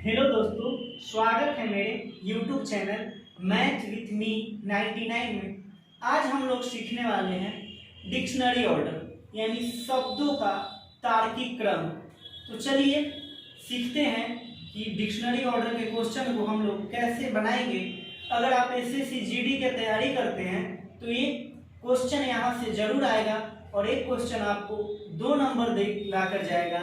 Hello दोस्तों, स्वागत है मेरे YouTube channel math with me 99 में। आज हम लोग सीखने वाले हैं डिक्शनरी ऑर्डर यानी शब्दों का तार्किक क्रम। तो चलिए सीखते हैं कि डिक्शनरी ऑर्डर के क्वेश्चन को हम लोग कैसे बनाएंगे। अगर आप एसएससी जीडी की तैयारी करते हैं तो ये क्वेश्चन यहाँ से जरूर आएगा और एक क्वेश्चन आपको 2 नंबर दे ला कर जाएगा।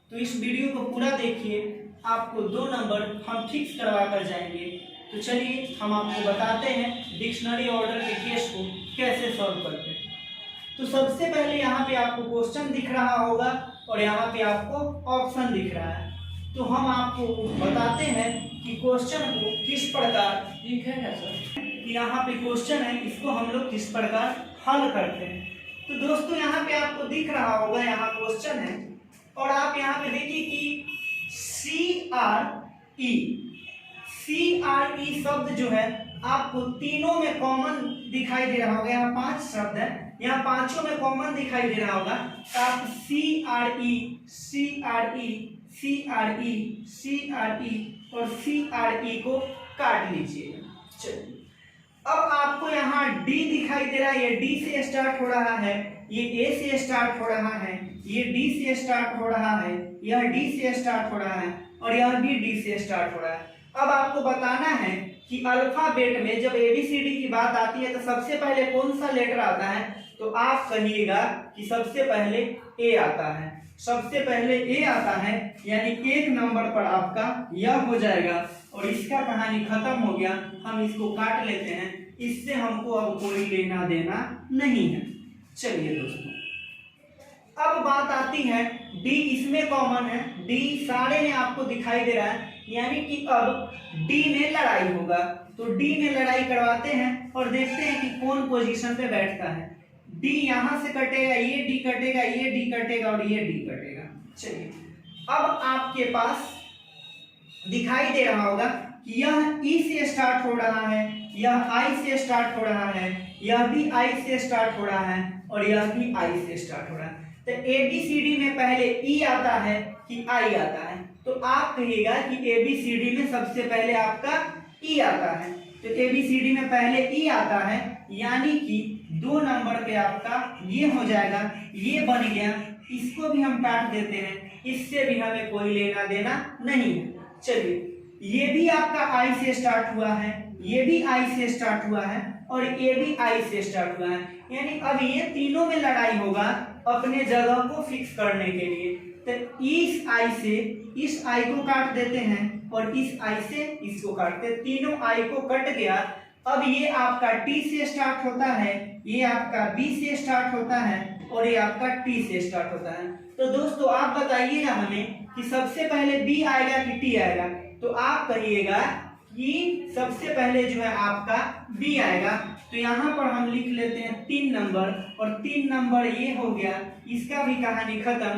तो इस वीडियो को पूरा देखिए, आपको 2 नंबर हम फिक्स करवा कर जाएंगे। तो चलिए हम आपको बताते हैं डिक्शनरी ऑर्डर के केस को कैसे सॉल्व करते हैं। तो सबसे पहले यहाँ पे आपको क्वेश्चन दिख रहा होगा और यहाँ पे आपको ऑप्शन दिख रहा है। तो हम आपको बताते हैं कि क्वेश्चन को किस प्रकार ठीक है सर, यहाँ पे क्वेश्चन है, इसको हम लोग किस प्रकार हल करते हैं। तो दोस्तों यहाँ पे आपको दिख रहा होगा, यहाँ क्वेश्चन है और आप यहाँ पे देखिए कि CRE शब्द जो है आपको तीनों में कॉमन दिखाई दे रहा होगा। यहाँ 5 शब्द है, यहाँ पांचों में कॉमन दिखाई दे रहा होगा। तो आप CRE और CRE को काट लीजिए। चलिए, अब आपको यहाँ D दिखाई दे रहा है, ये D से स्टार्ट हो रहा है, ये A से स्टार्ट हो रहा है, ये D से स्टार्ट हो रहा है, यह D से स्टार्ट हो रहा है और यह भी D से स्टार्ट हो रहा है। अब आपको बताना है कि अल्फाबेट में जब ABCD की बात आती है तो सबसे पहले कौन सा लेटर आता है। तो आप कहिएगा कि सबसे पहले A आता है, सबसे पहले A आता है, यानी 1 नंबर पर आपका यह हो जाएगा और इसका कहानी खत्म हो गया। हम इसको काट लेते हैं, इससे हमको अब कोई लेना देना नहीं है। चलिए दोस्तों, अब बात आती है D, इसमें कॉमन है, D सारे में आपको दिखाई दे रहा है, यानी कि अब D में लड़ाई होगा। तो D में लड़ाई करवाते हैं और देखते हैं कि कौन पोजीशन पे बैठता है। D यहां से कटेगा, ये D कटेगा, ये D कटेगा और ये D कटेगा। चलिए, अब आपके पास दिखाई दे रहा होगा कि यह E से स्टार्ट हो रहा है, यह I से स्टार्ट हो रहा है, यह भी I से स्टार्ट हो रहा है और यह भी I से स्टार्ट हो रहा है। तो ABCD में पहले E आता है कि I आता है। तो आप कहिएगा कि ABCD में सबसे पहले आपका E आता है। तो ABCD में पहले E आता है, यानी कि 2 नंबर पे आपका ये हो जाएगा, ये बन गया। इसको भी हम काट देते हैं, इससे भी हमें कोई लेना देना नहीं है। चलिए, ये भी आपका I से स्टार्ट हुआ है, ये भी I से स्टार्ट हुआ है और ये भी I से स्टार्ट हुआ है, यानी अब ये तीनों में लड़ाई होगा अपने जगह को फिक्स करने के लिए। तो इस I से इस I को काट देते हैं और इस I से इसको काटते, तीनों I को कट गया। अब ये आपका T से स्टार्ट होता है, ये आपका B से स्टार्ट होता है और ये आपका T से स्टार्ट होता है। तो दोस्तों आप बताइएगा हमें कि सबसे पहले B आएगा कि T आएगा। तो आप कहिएगा कि सबसे पहले जो है आपका B आएगा। तो यहाँ पर हम लिख लेते हैं 3 नंबर और 3 नंबर ये हो गया, इसका भी कहानी खत्म।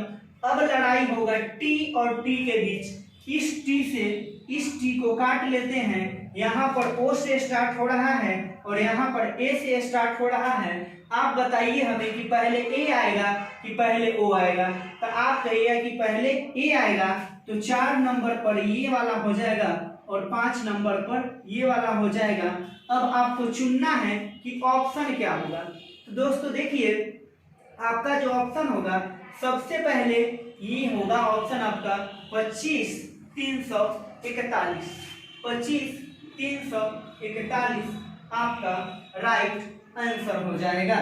अब लड़ाई होगा T और T के बीच। इस T से इस T को काट लेते हैं, यहाँ पर O से स्टार्ट हो रहा है और यहाँ पर A से स्टार्ट हो रहा है। आप बताइए हमें कि पहले A आएगा कि पहले O आएगा। तो आप कहिएगा कि पहले A आएगा, तो 4 नंबर पर ये वाला हो जाएगा और 5 नंबर पर ये वाला हो जाएगा। अब आपको चुनना है कि ऑप्शन क्या होगा। तो दोस्तों देखिए, आपका जो ऑप्शन होगा सबसे पहले ये होगा ऑप्शन आपका 25 341, 25 341 आपका राइट आंसर हो जाएगा।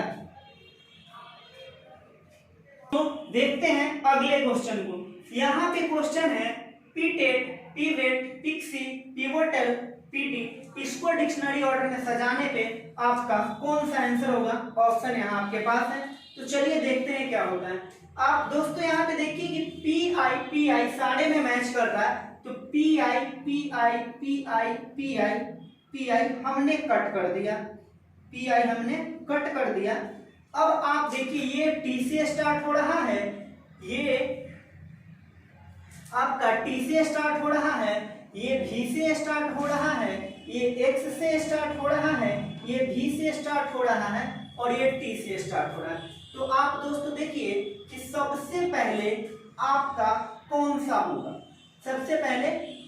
तो देखते हैं अगले क्वेश्चन को। यहाँ पे क्वेश्चन है petite, pivot, pixie, pivotal, pity. इसको डिक्शनरी ऑर्डर में सजाने पे आपका कौन सा आंसर होगा। ऑप्शन यहाँ आपके पास है, तो चलिए देखते हैं क्या होता है। आप दोस्तों यहाँ पे देखिए कि PI सारे में मैच कर रहा है। तो PI हमने कट कर दिया, PI हमने कट कर दिया। अब आप देखिए ये T से स्टार्ट हो रहा है, ये आपका T से स्टार्ट हो रहा है, ये V से स्टार्ट हो रहा है, ये X से स्टार्ट हो रहा है, ये V से स्टार्ट हो रहा है और ये T से स्टार्ट हो रहा है। तो आप दोस्तों देखिए कि सबसे पहले आपका कौन सा होगा, सबसे पहले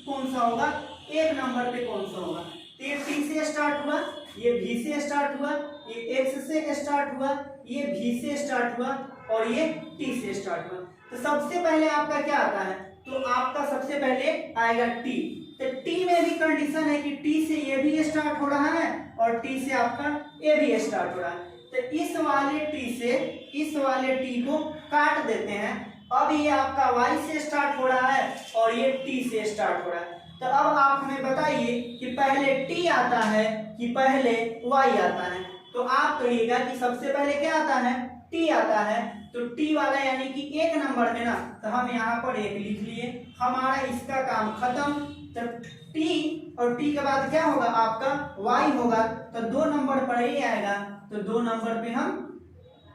कौन सा होगा, एक नंबर पे कौन सा होगा। तो ये टी से स्टार्ट हुआ, ये भी से स्टार्ट हुआ, ये एक्स से स्टार्ट हुआ, ये भी से स्टार्ट हुआ और ये टी से स्टार्ट हुआ। तो सबसे पहले आपका क्या आता है, तो आपका सबसे पहले आएगा टी। तो टी में भी कंडीशन है कि टी से ये भी स्टार्ट हो रहा है और टी से आपका ये भी स्टार्ट हो रहा है। तो इस वाले टी से इस वाले टी को काट देते हैं। अब ये आपका वाई से स्टार्ट हो रहा है और ये टी से स्टार्ट हो रहा है। तो अब आप हमें बताइए कि पहले टी आता है कि पहले वाई आता है। तो आप कहिएगा कि सबसे पहले क्या आता है, टी आता है। तो टी वाला यानी कि एक नंबर में ना, तो हम यहाँ पर एक लिख लिए, हमारा इसका काम खत्म। तो टी और टी के बाद क्या होगा आपका वाई होगा, तो 2 नंबर पर ही आएगा। तो 2 नंबर पे हम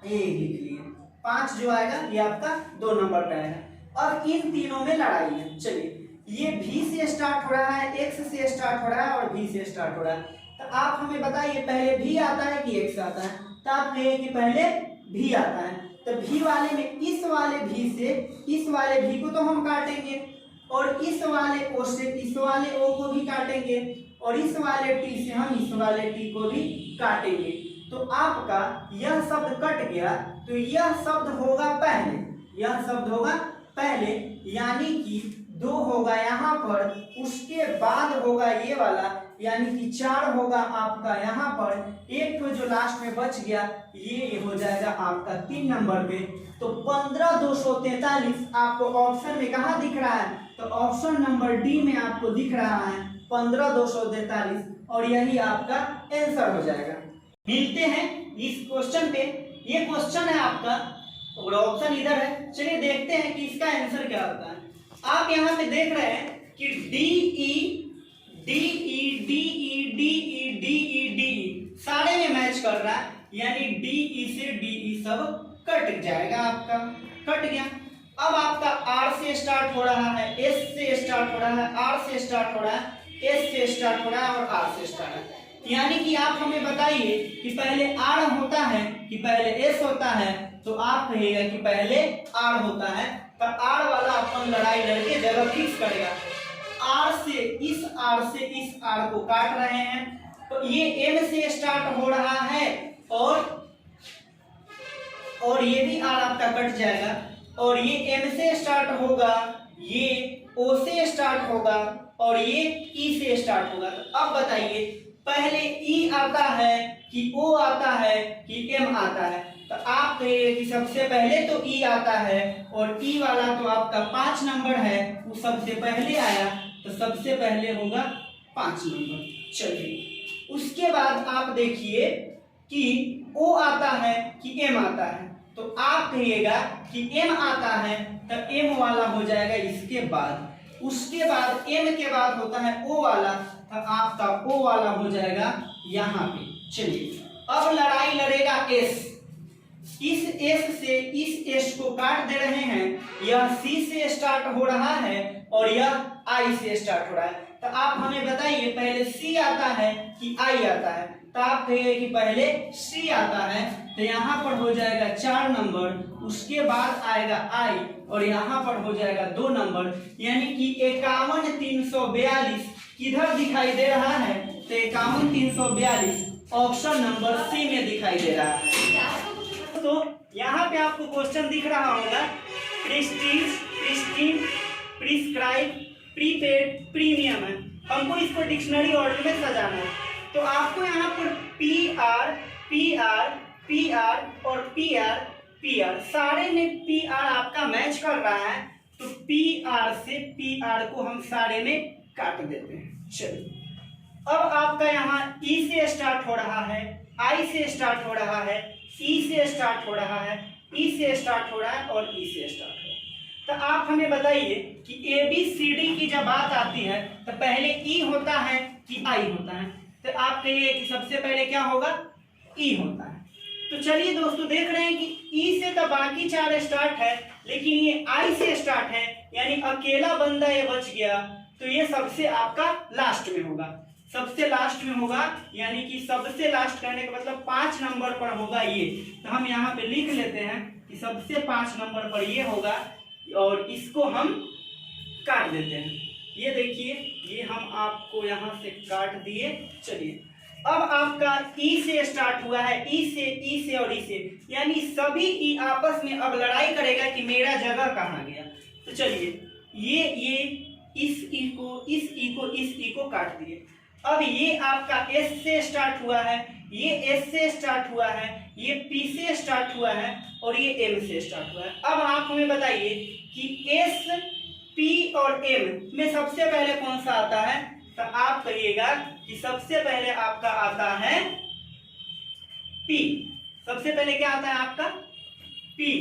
एक लिख लिए, 5 जो आएगा ये आपका 2 नंबर पे आएगा। अब इन तीनों में लड़ाई है। चलिए, ये भी से स्टार्ट हो रहा है, एक्स से स्टार्ट हो रहा है और भी से स्टार्ट हो रहा है। तो आप हमें बताइए पहले भी आता है कि एक्स आता है। तो आप कहिए कि पहले भी आता है। तो भी वाले में इस वाले भी से इस वाले भी को तो हम काटेंगे और इस वाले ओ से इस वाले ओ को भी काटेंगे और इस वाले टी से हम इस वाले टी को भी काटेंगे। तो आपका यह शब्द कट गया, तो यह शब्द होगा पहले, यह शब्द होगा पहले, यानी कि 2 होगा यहाँ पर, उसके बाद होगा ये वाला, यानी कि 4 होगा आपका यहाँ पर, एक तो जो लास्ट में बच गया ये हो जाएगा आपका 3 नंबर पे। तो 15,243 आपको ऑप्शन में कहाँ दिख रहा है, तो ऑप्शन नंबर डी में आपको दिख रहा है 15,243 और यही आपका आंसर हो जाएगा। मिलते हैं इस क्वेश्चन पे, ये क्वेश्चन है आपका और ऑप्शन इधर है। चलिए देखते हैं कि इसका आंसर क्या होता है। आप यहाँ पे देख रहे हैं कि D E D E D E D E D E D E सारे में मैच कर रहा है, यानी डी ई से डी ई सब कट जाएगा, आपका कट गया। अब आपका आर से स्टार्ट हो रहा है, एस से स्टार्ट हो रहा है, आर से स्टार्ट हो रहा है, एस से स्टार्ट हो रहा है और आर से स्टार्ट है। यानी कि आप हमें बताइए कि पहले आर होता है कि पहले एस होता है। तो आप कहिएगा कि पहले आर होता है। तो आर वाला अपन लड़ाई लड़के जगह फिक्स करेगा। आर से इस आर को काट रहे हैं, तो ये एम से स्टार्ट हो रहा है और ये भी आर आपका कट जाएगा और ये एम से स्टार्ट होगा, ये ओ से स्टार्ट होगा और ये ई से स्टार्ट होगा। तो अब बताइए पहले ई आता है कि ओ आता है कि एम आता है। तो आप कहिए कि सबसे पहले तो ई आता है और ई वाला तो आपका 5 नंबर है, वो सबसे पहले आया, तो सबसे पहले होगा 5 नंबर। चलिए उसके बाद आप देखिए कि ओ आता है कि एम आता है। तो आप कहिएगा कि एम आता है, तो एम वाला हो जाएगा इसके बाद। उसके बाद एम के बाद होता है ओ वाला, तो आपका ओ वाला हो जाएगा यहाँ पे। चलिए अब लड़ाई लड़ेगा एस। इस एस से इस एस को काट दे रहे हैं, यह सी से स्टार्ट हो रहा है और यह आई से स्टार्ट हो रहा है। तो आप हमें बताइए पहले सी आता है कि आई आता है। तो आप कहिए कि पहले सी आता है, तो यहाँ पर हो जाएगा 4 नंबर, उसके बाद आएगा आई और यहाँ पर हो जाएगा 2 नंबर, यानी कि 51,342 किधर दिखाई दे रहा है, तो 51,342 ऑप्शन नंबर सी में दिखाई दे रहा है। तो यहाँ पे आपको क्वेश्चन दिख रहा होगा Prestige, pristine, prescribe, prepaid, premium है। हमको इसको डिक्शनरी ऑर्डर में सजाना है। तो आपको यहाँ पर P R, P R, P R और पी आर, पी आर सारे में पी आर आपका मैच कर रहा है, तो पी आर से पी आर को हम सारे में काट देते हैं। चलिए अब आपका यहाँ ई से स्टार्ट हो रहा है, आई से स्टार्ट हो रहा है, ई से स्टार्ट हो रहा है, ई से स्टार्ट हो रहा है और ई से स्टार्ट हो रहा है। तो आप हमें बताइए कि ए बी सी डी की जब बात आती है तो पहले ई होता है कि आई होता है। तो आप कहिए कि सबसे पहले क्या होगा, ई होता है। तो चलिए दोस्तों देख रहे हैं कि ई से तो बाकी 4 स्टार्ट है, लेकिन ये आई से स्टार्ट है, यानी अकेला बंदा ये बच गया, तो ये सबसे आपका लास्ट में होगा, सबसे लास्ट में होगा, यानी कि सबसे लास्ट कहने का मतलब 5 नंबर पर होगा ये। तो हम यहाँ पे लिख लेते हैं कि सबसे 5 नंबर पर ये होगा और इसको हम काट देते हैं। ये देखिए, ये हम आपको यहाँ से काट दिए। चलिए, अब आपका ई से स्टार्ट हुआ है, ई से और ई से, यानी सभी ई आपस में अब लड़ाई करेगा कि मेरा जगह कहाँ गया। तो चलिए, ये इस ई को काट दिए। अब ये आपका एस से स्टार्ट हुआ है, ये एस से स्टार्ट हुआ है, ये पी से स्टार्ट हुआ है और ये एम से स्टार्ट हुआ है। अब आप हमें बताइए कि एस, पी और एम में सबसे पहले कौन सा आता है। तो आप कहिएगा कि सबसे पहले आपका आता है पी। सबसे पहले क्या आता है आपका? पी।